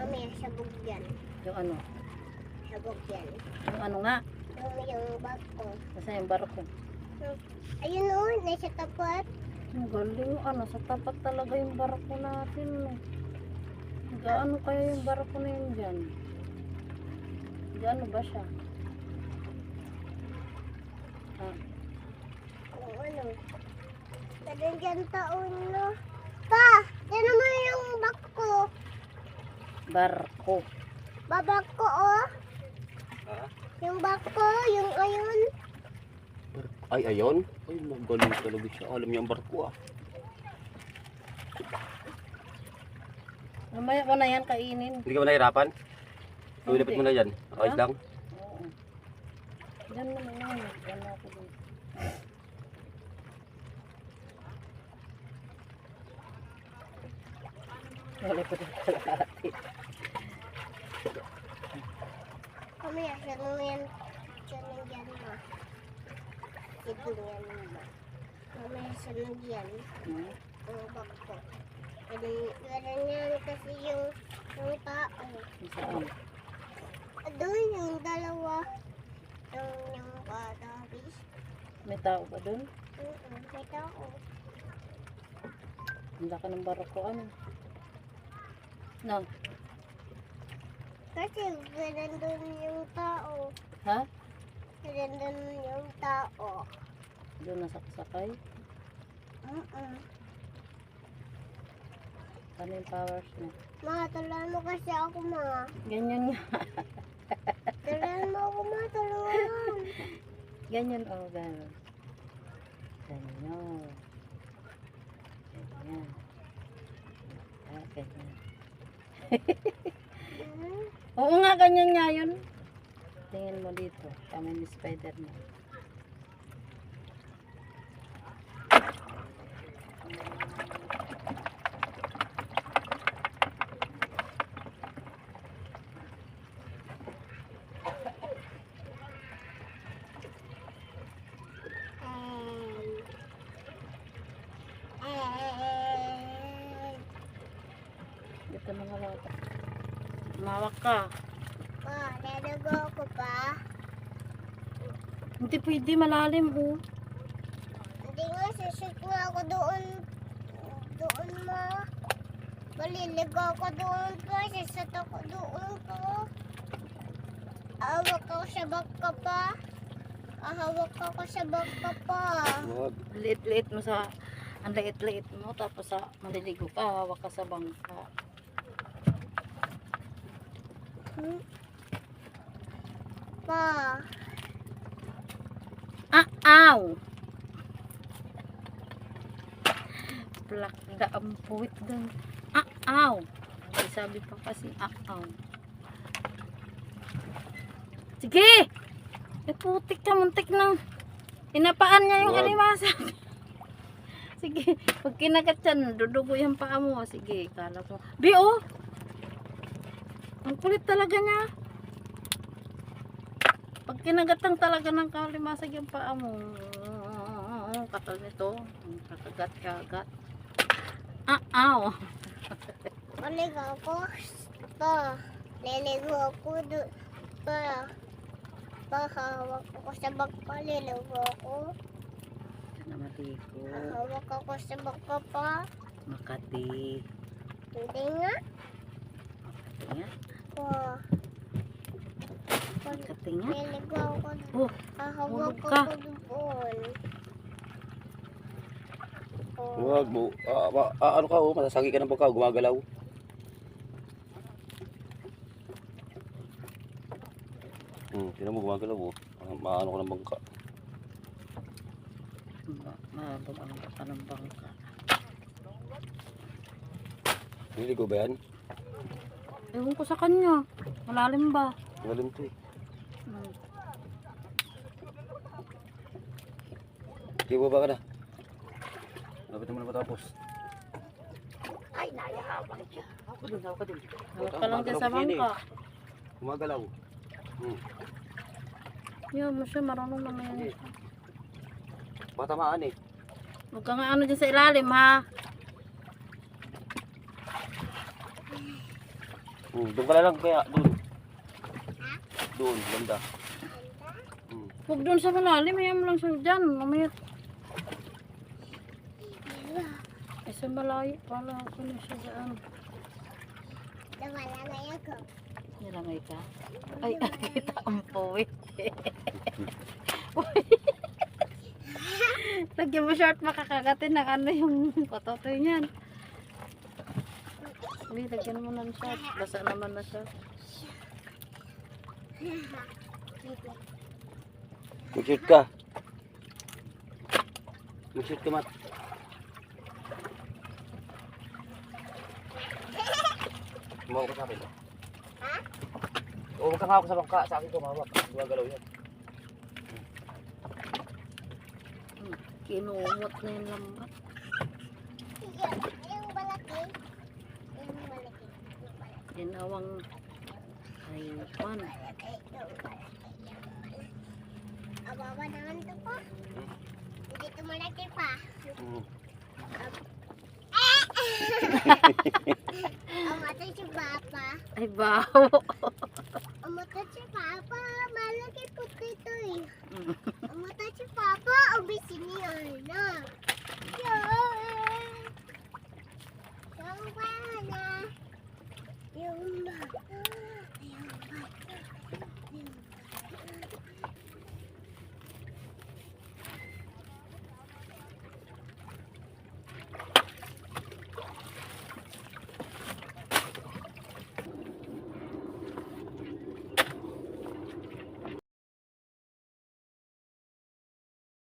Mamaya, sabog yan. Yung ano? Sabog yan. Yung ano nga? Yung barko. Kasi yung barko. Ayun o, nasa tapat. Ang galing, ano, sa tapat talaga yung barko natin. Gaano kaya yung barko na yun dyan? Gaano ba siya? Ah, Yung ano. Kadang taon no. Pa, yan naman yung barko. barko. Babako oh. Ha? Yung barko, yung ayun. Ay, ayon. Ay, magaling talaga siya. Alam niya ang barko ah. Mamaya ko na yan kainin. Hindi ka ba nahirapan? Hindi. Ilapit mo na yan. Ayos Ha? lang. Oo. Diyan mo na yan. Diyan na ako dun. Wala ko din kalahati. Mamaya, yan mo yan. Yan mo. Ito yan mo. Mamaya, sunod yan. Hmm? Ang barko. Ganyan kasi yung tao. Saan? Doon yung dalawa. Yung katabi. May tao ba dun? May tao. Ang laki ng barko. Ano? No. Kasi ganun doon yung tao. Ha? Ganun yung tao. Doon nasakasakay? Ano yung powers niya? Ma, tulungan mo kasi ako, ma. Ganyan nga. Tulungan mo ako, ma. Tulungan. Ganyan o, gano'n. Ganyan. Ganyan. Ah, ganyan. Oo nga, ganyan nga yun. Tingin mo dito. Kami ni Spider-Man. Dito na malata. Mawak ka. Ma, lalago ako pa. Hindi pwede, malalim oh. Hindi nga, sisik nga ako doon. Doon, ma. Maliligo ako doon pa. Sisat ako doon pa. Ahawak ako sa baka pa. Ahawak ako sa baka pa. Wag. Liit-liit mo sa, ang liit-liit mo, tapos sa maliligo ka, hawak ka sa bangka. Pa. Ah, aw! Plak na ang puwit doon. Ah, aw! Ay, sabi pa kasi, ah, aw. Sige! Eh, putik ka, muntik na. Inapaan niya yung Wag. alimasa. Sige, pag kinagat yan, dudugo yung paa mo. Sige, kala ko. Bio! Ang kulit talaga niya. Pag kinagatan talaga ng kalimasag yung paa mo, katal nito, kakagat-kagat. Ah, aw! Maligo ako. Pa. Liligo ako doon. Pa. Hawak ako sa baka. Liligo ako. Na maligo. Hawak ako sa baka pa. Makati. Hindi nga. Makati nga. Pa. Makati nga. Liligo ako doon. Oh, Hawak hulog ka. ako doon. Wag mo. Ano ka oh, masasagi ka ng bangka, gumagalaw. Tinan mo gumagalaw oh. Maano ko ng bangka. Mahabang ang baka ng bangka. Niligo ba yan? Ewan ko sa kanya. Malalim ba? Magalim to eh. Sige, baba ka na. Lapit naman na matapos. Ay, naihabang siya. Ako din, ako din. Hawak ka lang dyan sa bangka. Gumagalaw. Yan mo siya, marunong naman yan. Sige. Patamaan eh. Huwag ka nga ano dyan sa ilalim, ha? Doon ka na lang kaya, doon. Ha? Doon, banda. Ganda. Huwag doon sa malalim, hayaan mo lang siya dyan. Mamaya, eh sa malayo, wala ako na siya dyan. Nawala na yan ko. Nilangay ka? Ay, kita ang puwit. Lagyan mo short, makakagatin ng ano yung pototoy niyan. Hindi, lagyan mo ng short. Basa naman na siya. Mag-shoot ka. Mag-shoot ka, Mat. Tumawag ka sa akin. Ha? Oo, huwag kang hawak sa bangka. Sa akin tumawag. Gumagalaw yan. Kinumot na yung lambat. Yung malaki. Yung malaki. Yung malaki. Ginawang haypan. Malaki. Yung malaki. Ababa naman ito po. Hindi ito malaki pa. Amata si Papa. Ay, baho. Amata si Papa. Malaki po ito eh. Amata si Papa. Ubisin niya na. Yan.